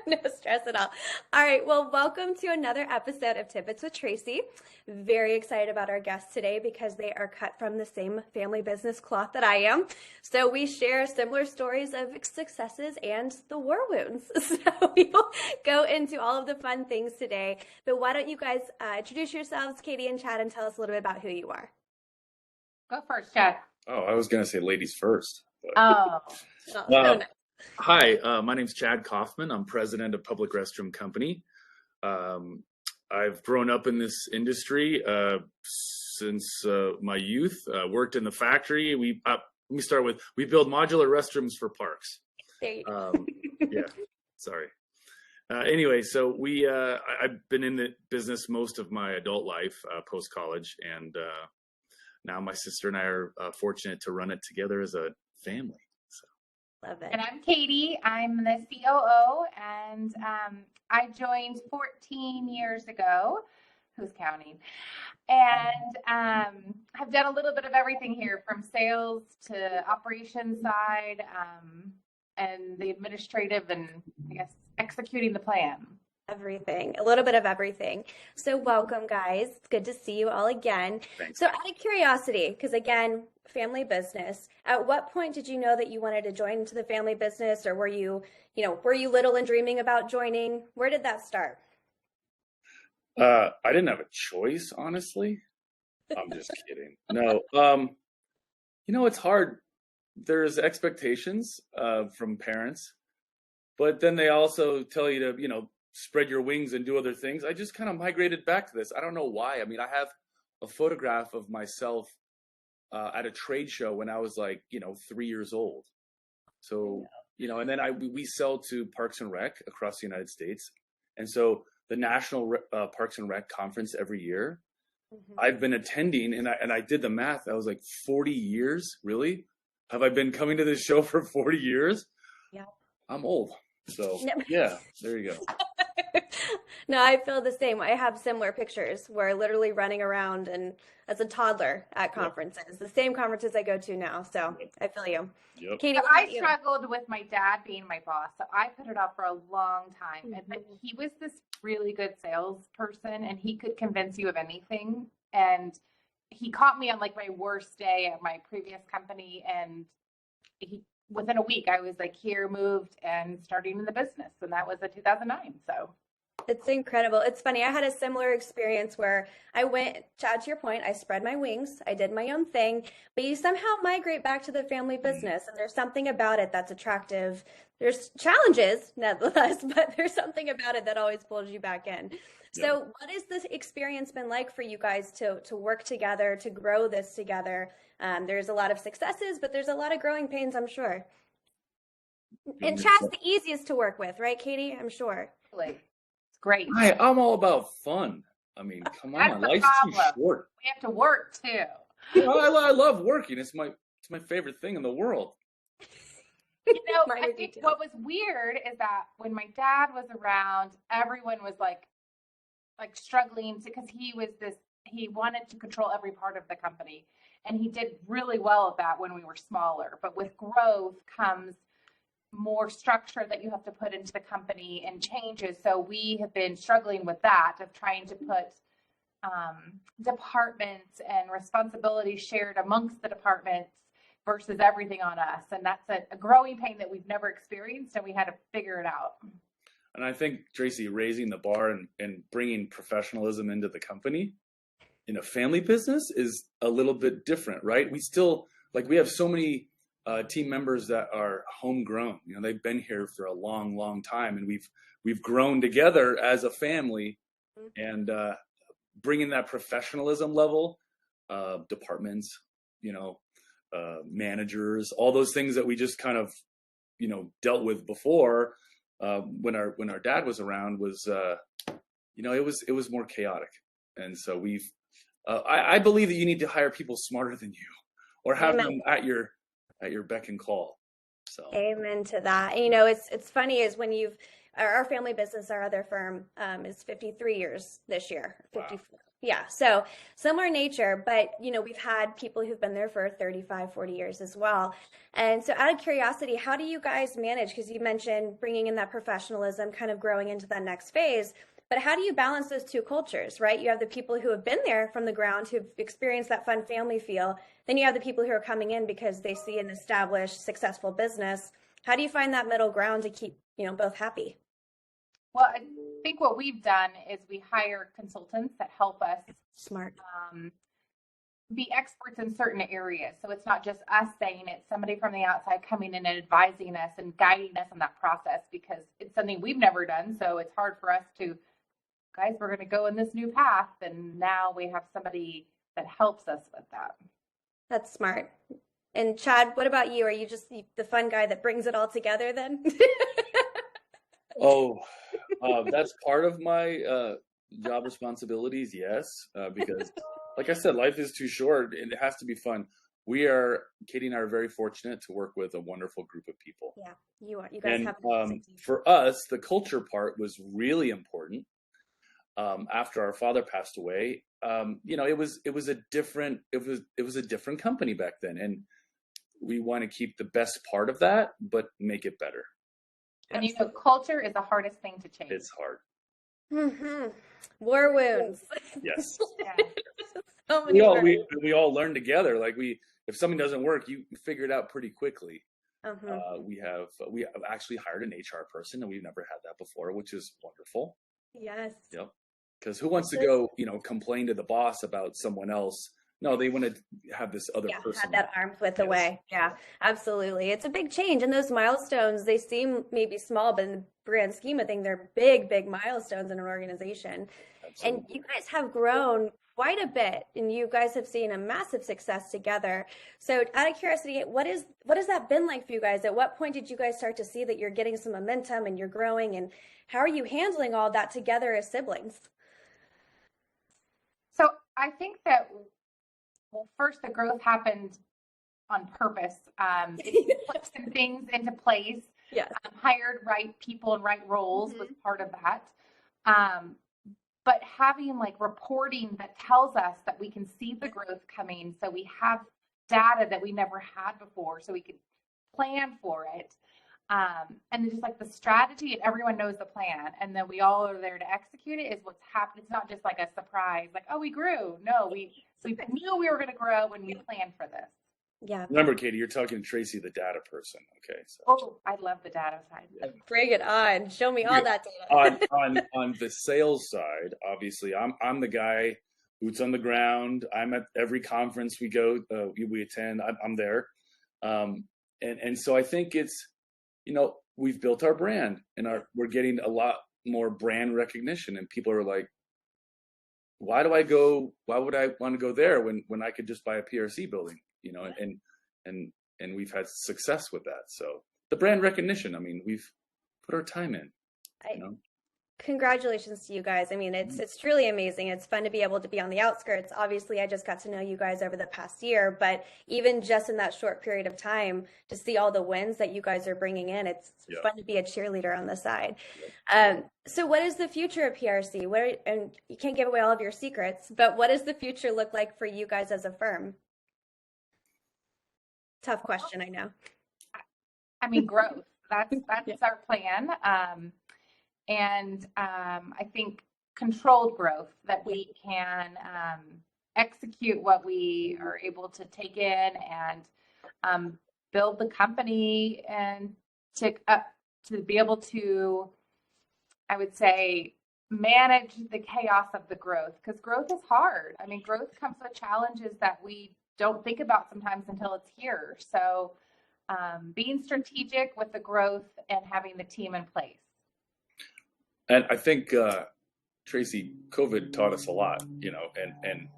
No stress at all. All right. Well, welcome to another episode of Tidbits with Tracy. Very excited about our guests today because they are cut from the same family business cloth that I am. So we share similar stories of successes and the war wounds. So we will go into all of the fun things today. But why don't you guys introduce yourselves, Katie and Chad, and tell us a little bit about who you are. Go first, Chad. Oh, I was going to say ladies first. But... Oh, so nice. Hi, my name's Chad Kaufman. I'm president of Public Restroom Company. I've grown up in this industry since my youth. Worked in the factory. Let me start with, we build modular restrooms for parks. There you go. Yeah, sorry. Anyway, so I've been in the business most of my adult life, post-college, and now my sister and I are fortunate to run it together as a family. Love it. and I'm Katie. I'm the COO, and I joined 14 years ago. Who's counting? And I've done a little bit of everything here, from sales to operations side, and the administrative, and I guess executing the plan. Everything, a little bit of everything. So welcome, guys. It's good to see you all again. Thanks. So out of curiosity, because again, family business, at what point did you know that you wanted to join into the family business, or were you little and dreaming about joining? Where did that start? I didn't have a choice, honestly. I'm just kidding. No, it's hard. There's expectations from parents, but then they also tell you to, spread your wings and do other things. I just kind of migrated back to this. I don't know why. I mean, I have a photograph of myself at a trade show when I was 3 years old. So, and then we sell to Parks and Rec across the United States. And so the National Parks and Rec conference every year, I've been attending, and I did the math. I was like, 40 years, really? Have I been coming to this show for 40 years? Yeah. I'm old. So yeah, there you go. No, I feel the same. I have similar pictures where literally running around and as a toddler at conferences, the same conferences I go to now. So I feel you. Yep. Katie, So I struggled with my dad being my boss, so I put it off for a long time. But he was this really good salesperson, and he could convince you of anything. And he caught me on my worst day at my previous company, and within a week, I was here, moved, and starting in the business. And that was in 2009. So it's incredible. It's funny. I had a similar experience where I went, Chad, to your point, I spread my wings. I did my own thing, but you somehow migrate back to the family business. And there's something about it that's attractive. There's challenges, nevertheless, but there's something about it that always pulls you back in. So what has this experience been like for you guys to work together, to grow this together? There's a lot of successes, but there's a lot of growing pains, I'm sure. And Chad's the easiest to work with, right, Katie? I'm sure. it's great. I'm all about fun. I mean, come on, life's too short. We have to work too. I love working. It's my favorite thing in the world. I think what was weird is that when my dad was around, everyone was struggling because he wanted to control every part of the company, and he did really well at that when we were smaller. But with growth comes more structure that you have to put into the company and changes. So we have been struggling with that, of trying to put departments and responsibilities shared amongst the departments versus everything on us. And that's a growing pain that we've never experienced, and we had to figure it out. And I think, Tracy, raising the bar and bringing professionalism into the company in a family business is a little bit different, right? We still, we have so many team members that are homegrown. They've been here for a long, long time, and we've grown together as a family, and bringing that professionalism level, departments, managers, all those things that we just kind of, dealt with before. When our dad was around, was it was more chaotic, and so I believe that you need to hire people smarter than you, or have them at your beck and call. So amen to that. It's funny is when our family business, our other firm, is 53 years this year. 54. Yeah, so similar nature, but we've had people who've been there for 35, 40 years as well. And so out of curiosity, how do you guys manage? Because you mentioned bringing in that professionalism, kind of growing into that next phase. But how do you balance those two cultures, right? You have the people who have been there from the ground, who've experienced that fun family feel. Then you have the people who are coming in because they see an established, successful business. How do you find that middle ground to keep, both happy? Well, I think what we've done is we hire consultants that help us Smart. Be experts in certain areas. So it's not just us saying it, somebody from the outside coming in and advising us and guiding us on that process, because it's something we've never done. So it's hard for us to, guys, we're going to go in this new path. And now we have somebody that helps us with that. That's smart. And Chad, what about you? Are you just the fun guy that brings it all together then? Oh, that's part of my job responsibilities, yes, because like I said, life is too short and it has to be fun. Katie and I are very fortunate to work with a wonderful group of people. Yeah, you are. You guys And have an amazing team. for us, the culture part was really important. After our father passed away, it was a different company back then, and we want to keep the best part of that, but make it better. And culture is the hardest thing to change. It's hard. Mm-hmm. War wounds. Yes. Yeah. So many we all learn together. Like if something doesn't work, you figure it out pretty quickly. We have actually hired an HR person, and we've never had that before, which is wonderful. Yes. Yep. Because who wants to go, complain to the boss about someone else? No, they want to have this other person. Have that arm's width away. Yeah, absolutely. It's a big change. And those milestones, they seem maybe small, but in the grand scheme of things, they're big, big milestones in an organization. Absolutely. And you guys have grown quite a bit, and you guys have seen a massive success together. So out of curiosity, what has that been like for you guys? At what point did you guys start to see that you're getting some momentum and you're growing? And how are you handling all that together as siblings? So I think that, well, first the growth happened on purpose. Put some things into place. Yes. Hired right people and right roles was part of that. But having reporting that tells us that we can see the growth coming, so we have data that we never had before, so we could plan for it. And just the strategy, and everyone knows the plan, and then we all are there to execute it, is what's happened. It's not just a surprise, oh, we grew. No, we knew we were going to grow when we planned for this. Yeah. Remember, Katie, you're talking to Tracy, the data person. Okay. So. Oh, I love the data side. Yeah. Bring it on. Show me all that data. on the sales side, obviously, I'm the guy, boots on the ground. I'm at every conference we go, we attend. I'm there, and so I think it's, we've built our brand, and we're getting a lot more brand recognition, and people are like, why would I want to go there when I could just buy a PRC building, and we've had success with that. So the brand recognition, we've put our time in. Congratulations to you guys. It's truly amazing. It's fun to be able to be on the outskirts. Obviously, I just got to know you guys over the past year, but even just in that short period of time, to see all the wins that you guys are bringing in, it's fun to be a cheerleader on the side. So what is the future of PRC? And you can't give away all of your secrets, but what does the future look like for you guys as a firm? Tough question, I know. Growth. That's our plan. And I think controlled growth, that we can execute what we are able to take in and build the company, and to be able to, I would say, manage the chaos of the growth, because growth is hard. Growth comes with challenges that we don't think about sometimes until it's here. So being strategic with the growth and having the team in place. And I think, Tracy, COVID taught us a lot, and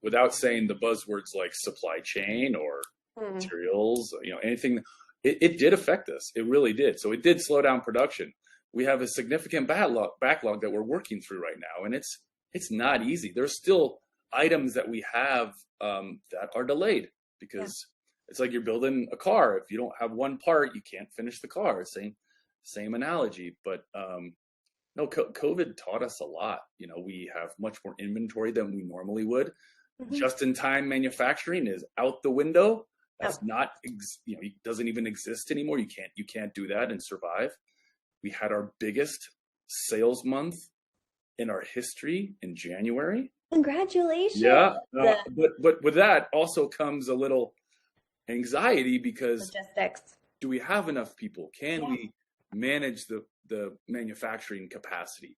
without saying the buzzwords like supply chain or materials, anything, it did affect us. It really did. So it did slow down production. We have a significant backlog that we're working through right now, and it's not easy. There's still items that we have that are delayed, because it's like you're building a car. If you don't have one part, you can't finish the car. Same analogy, but No, COVID taught us a lot. We have much more inventory than we normally would. Mhm. Just-in-time manufacturing is out the window. That's Oh. not, it doesn't even exist anymore. You can't do that and survive. We had our biggest sales month in our history in January. Congratulations. Yeah, but with that also comes a little anxiety because Logistics. do we have enough people? Can we manage the manufacturing capacity?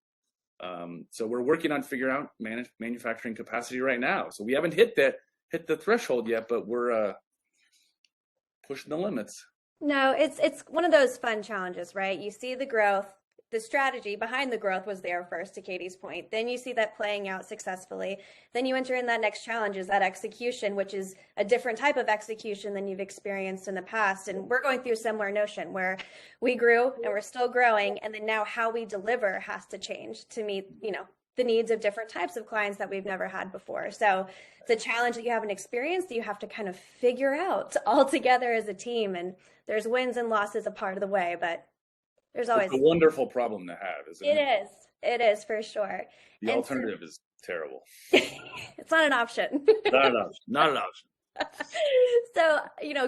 So we're working on figuring out manufacturing capacity right now. So we haven't hit the threshold yet, but we're pushing the limits. No, it's one of those fun challenges, right? You see the growth, the strategy behind the growth was there first, to Katie's point. Then you see that playing out successfully. Then you enter in that next challenge, is that execution, which is a different type of execution than you've experienced in the past. And we're going through a similar notion where we grew and we're still growing. And then now how we deliver has to change to meet, the needs of different types of clients that we've never had before. So it's a challenge that you haven't experienced that you have to kind of figure out all together as a team. And there's wins and losses a part of the way, but there's always a wonderful problem to have, isn't it? It is for sure. The alternative is terrible. It's not an option. Not an option. So,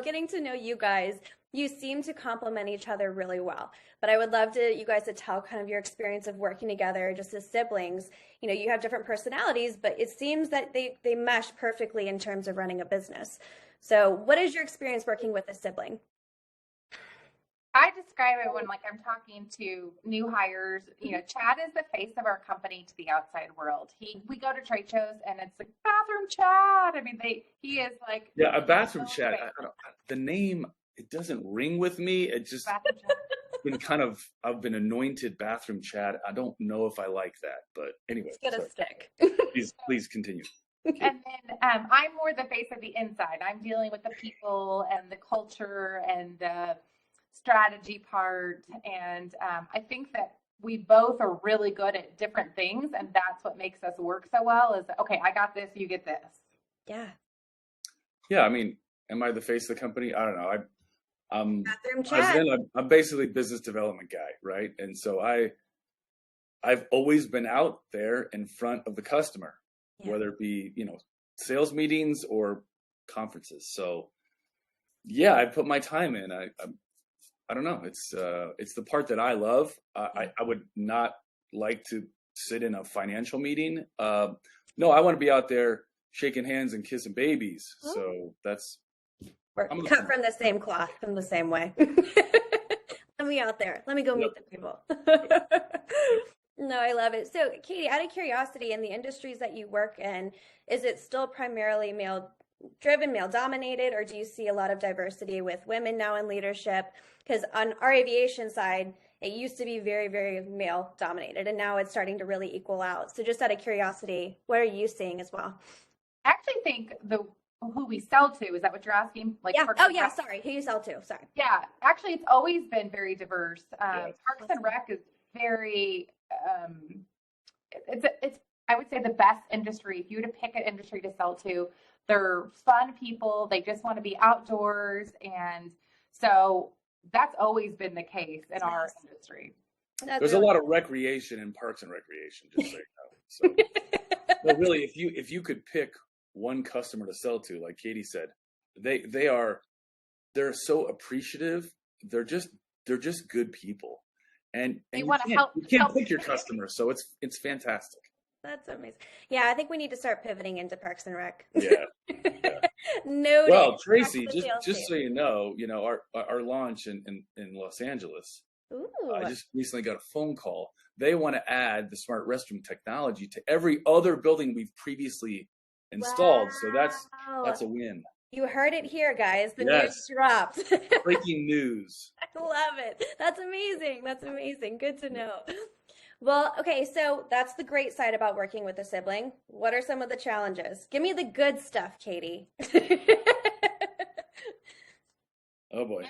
getting to know you guys, you seem to complement each other really well. But I would love you guys to tell kind of your experience of working together just as siblings. You have different personalities, but it seems that they mesh perfectly in terms of running a business. So what is your experience working with a sibling? I describe it when I'm talking to new hires, Chad is the face of our company to the outside world. We go to trade shows and it's like bathroom Chad. I mean, he is like, a bathroom Chad. The name, it doesn't ring with me. It just I've been anointed bathroom Chad. I don't know if I like that, but anyway. It's gonna stick. Please continue. And then I'm more the face of the inside. I'm dealing with the people and the culture and the strategy part. And I think that we both are really good at different things. And that's what makes us work so well is, okay, I got this, you get this. Yeah. Yeah. I mean, am I the face of the company? I don't know. I'm president. I'm basically business development guy. Right. And so I've always been out there in front of the customer, whether it be, sales meetings or conferences. So yeah, I put my time in. I don't know. It's the part that I love. I would not like to sit in a financial meeting. No, I want to be out there shaking hands and kissing babies. So we're cut from the same cloth, from the same way. Let me out there. Let me go meet the people. No, I love it. So, Katie, out of curiosity, in the industries that you work in, is it still primarily male-driven, male-dominated, or do you see a lot of diversity with women now in leadership? Because on our aviation side, it used to be very, very male-dominated, and now it's starting to really equal out. So just out of curiosity, what are you seeing as well? I actually think who we sell to, is that what you're asking? Sorry. Who you sell to, sorry. Yeah, actually, it's always been very diverse. Parks and Rec is very, it's I would say the best industry. If you were to pick an industry to sell to, they're fun people. They just want to be outdoors. And so that's always been the case in our industry. There's a lot of recreation in Parks and Recreation, just so you know. So, but really, if you could pick one customer to sell to, like Katie said, they're so appreciative. They're just good people, and you can't pick your customers, so it's fantastic. That's amazing. Yeah, I think we need to start pivoting into Parks and Rec. Yeah. No. Well, Tracy, just so you know, our launch in Los Angeles. Ooh. I just recently got a phone call. They want to add the smart restroom technology to every other building we've previously installed. Wow. So that's a win. You heard it here, guys. The news dropped. Breaking news. I love it. That's amazing. That's amazing. Good to know. Well, okay, so that's the great side about working with a sibling. What are some of the challenges? Give me the good stuff, Katie. Oh boy.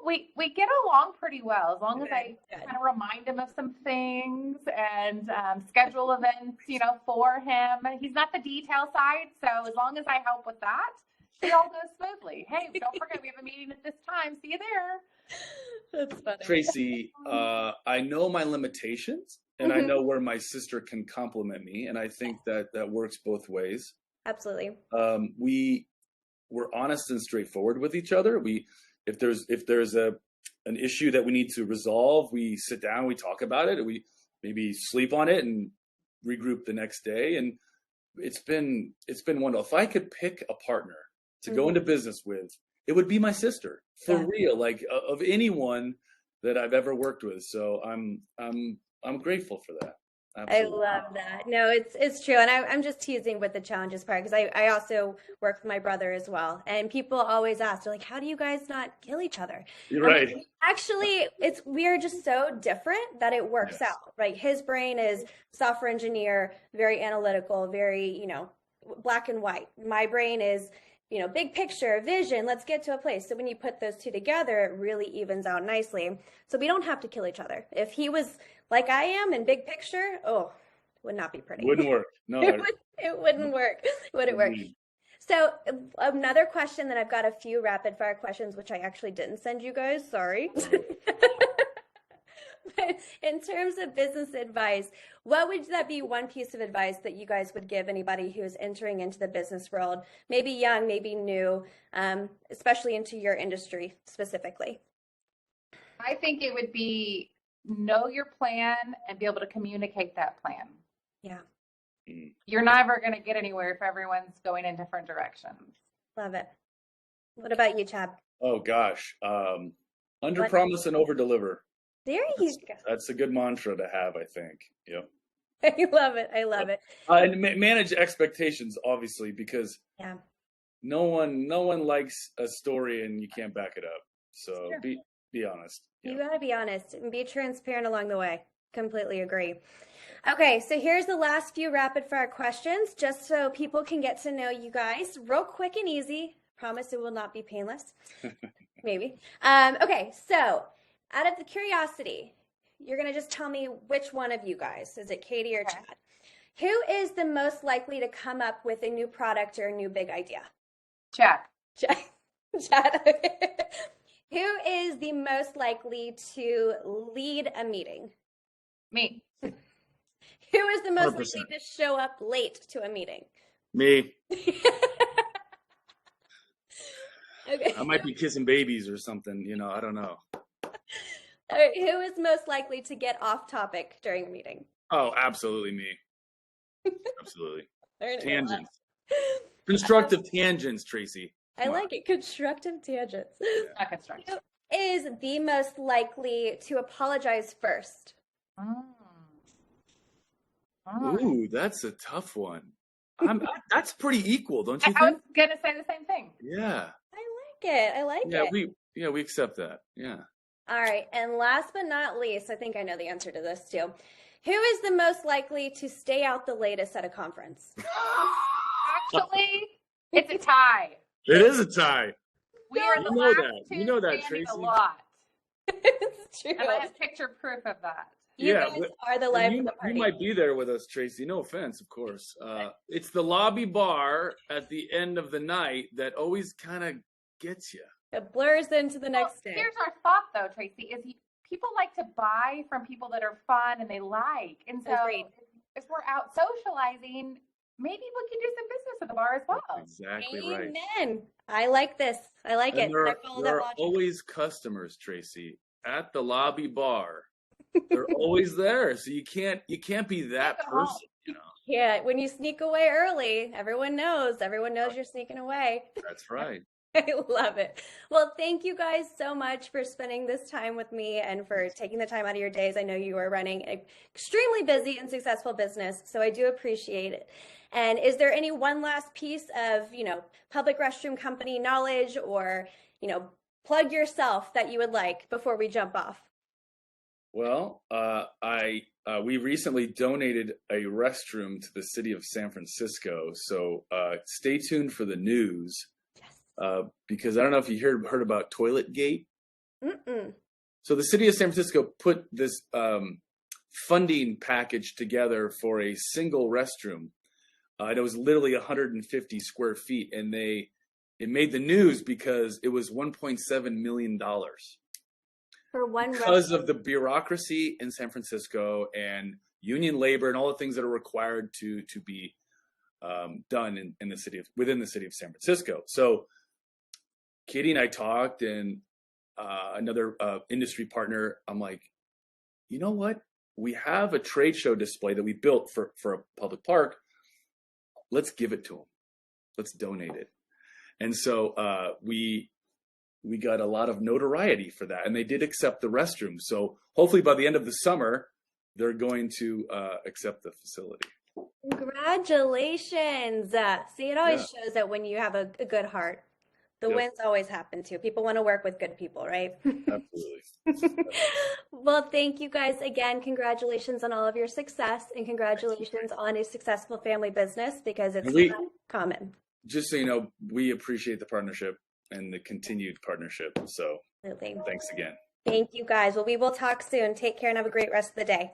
We get along pretty well as long as I kind of remind him of some things and schedule events, for him. He's not the detail side, so as long as I help with that, it all goes smoothly. Hey, don't forget we have a meeting at this time. See you there. That's funny. Tracy, I know my limitations, and I know where my sister can compliment me, and I think that works both ways. Absolutely. We're honest and straightforward with each other. If there's an issue that we need to resolve, we sit down, we talk about it, and we maybe sleep on it and regroup the next day. And it's been wonderful. If I could pick a partner to go into business with, it would be my sister, for real, like of anyone that I've ever worked with. So I'm grateful for that. Absolutely. I love that. No, it's true. And I'm just teasing with the challenges part because I also work with my brother as well. And people always ask, they're like, how do you guys not kill each other? You're right. Actually, we are just so different that it works out, right? His brain is software engineer, very analytical, very, black and white. My brain is, big picture, vision, let's get to a place. So when you put those two together, it really evens out nicely. So we don't have to kill each other. If he was like I am in big picture, would not be pretty. Wouldn't work. No, it wouldn't work. Wouldn't work. So another question, then I've got a few rapid fire questions, which I actually didn't send you guys. Sorry. But in terms of business advice, what would that be one piece of advice that you guys would give anybody who is entering into the business world, maybe young, maybe new, especially into your industry specifically? I think it would be know your plan and be able to communicate that plan. Yeah. You're never going to get anywhere if everyone's going in different directions. Love it. What about you, Chad? Oh gosh. Under promise and over deliver. There you go. That's a good mantra to have, I think. Yep. I love it. I love it. And manage expectations, obviously, because no one likes a story and you can't back it up. So be honest. You got to be honest and be transparent along the way. Completely agree. Okay, so here's the last few rapid fire questions, just so people can get to know you guys real quick and easy. Promise it will not be painless. Maybe. Okay, so out of the curiosity, you're going to just tell me which one of you guys. Is it Katie or Chad? Who is the most likely to come up with a new product or a new big idea? Chad. Chad. Who is the most likely to lead a meeting? Me. Who is the most 100%. likely to show up late to a meeting? Me. Okay. I might be kissing babies or something, I don't know. All right, who is most likely to get off topic during a meeting? Oh, absolutely me. Absolutely. Tangents. Constructive tangents, Tracy. I like it. Constructive tangents. Not constructive. Who is the most likely to apologize first? Ooh, that's a tough one. That's pretty equal, don't you think? I was gonna say the same thing. Yeah. I like it. We accept that. Yeah. All right, and last but not least, I think I know the answer to this too. Who is the most likely to stay out the latest at a conference? Actually, it's a tie. It is a tie. We are the know last that. two You know that, standing Tracy. a lot. It's true. And I have picture proof of that. You guys are the life of the party. You might be there with us, Tracy. No offense, of course. It's the lobby bar at the end of the night that always kind of gets you. It blurs into the next day. Here's our thought, though, Tracy, is people like to buy from people that are fun and they like. And so if we're out socializing, maybe we can do some business at the bar as well. Exactly right. Amen. I like this. I like it. There are always customers, Tracy, at the lobby bar. They're always there, so you can't be that person, Yeah, when you sneak away early, everyone knows you're sneaking away. That's right. I love it. Well, thank you guys so much for spending this time with me and for taking the time out of your days. I know you are running an extremely busy and successful business, so I do appreciate it. And is there any one last piece of, Public Restroom Company knowledge or, plug yourself that you would like before we jump off? Well, we recently donated a restroom to the city of San Francisco, so stay tuned for the news. Because I don't know if you heard about Toilet Gate. So the city of San Francisco put this funding package together for a single restroom. It was literally 150 square feet, and it made the news because it was $1.7 million. For one because of the bureaucracy in San Francisco and union labor and all the things that are required to be done in the within the city of San Francisco. So Katie and I talked, and another industry partner, I'm like, you know what? We have a trade show display that we built for a public park. Let's give it to them. Let's donate it. And so we got a lot of notoriety for that, and they did accept the restrooms. So hopefully by the end of the summer, they're going to accept the facility. Congratulations. See, it always shows that when you have a good heart, the wins always happen too. People want to work with good people, right? Absolutely. Well, thank you guys again. Congratulations on all of your success, and congratulations on a successful family business, because it's not common. Just so you know, we appreciate the partnership and the continued partnership. So Absolutely. Thanks again. Thank you guys. Well, we will talk soon. Take care and have a great rest of the day.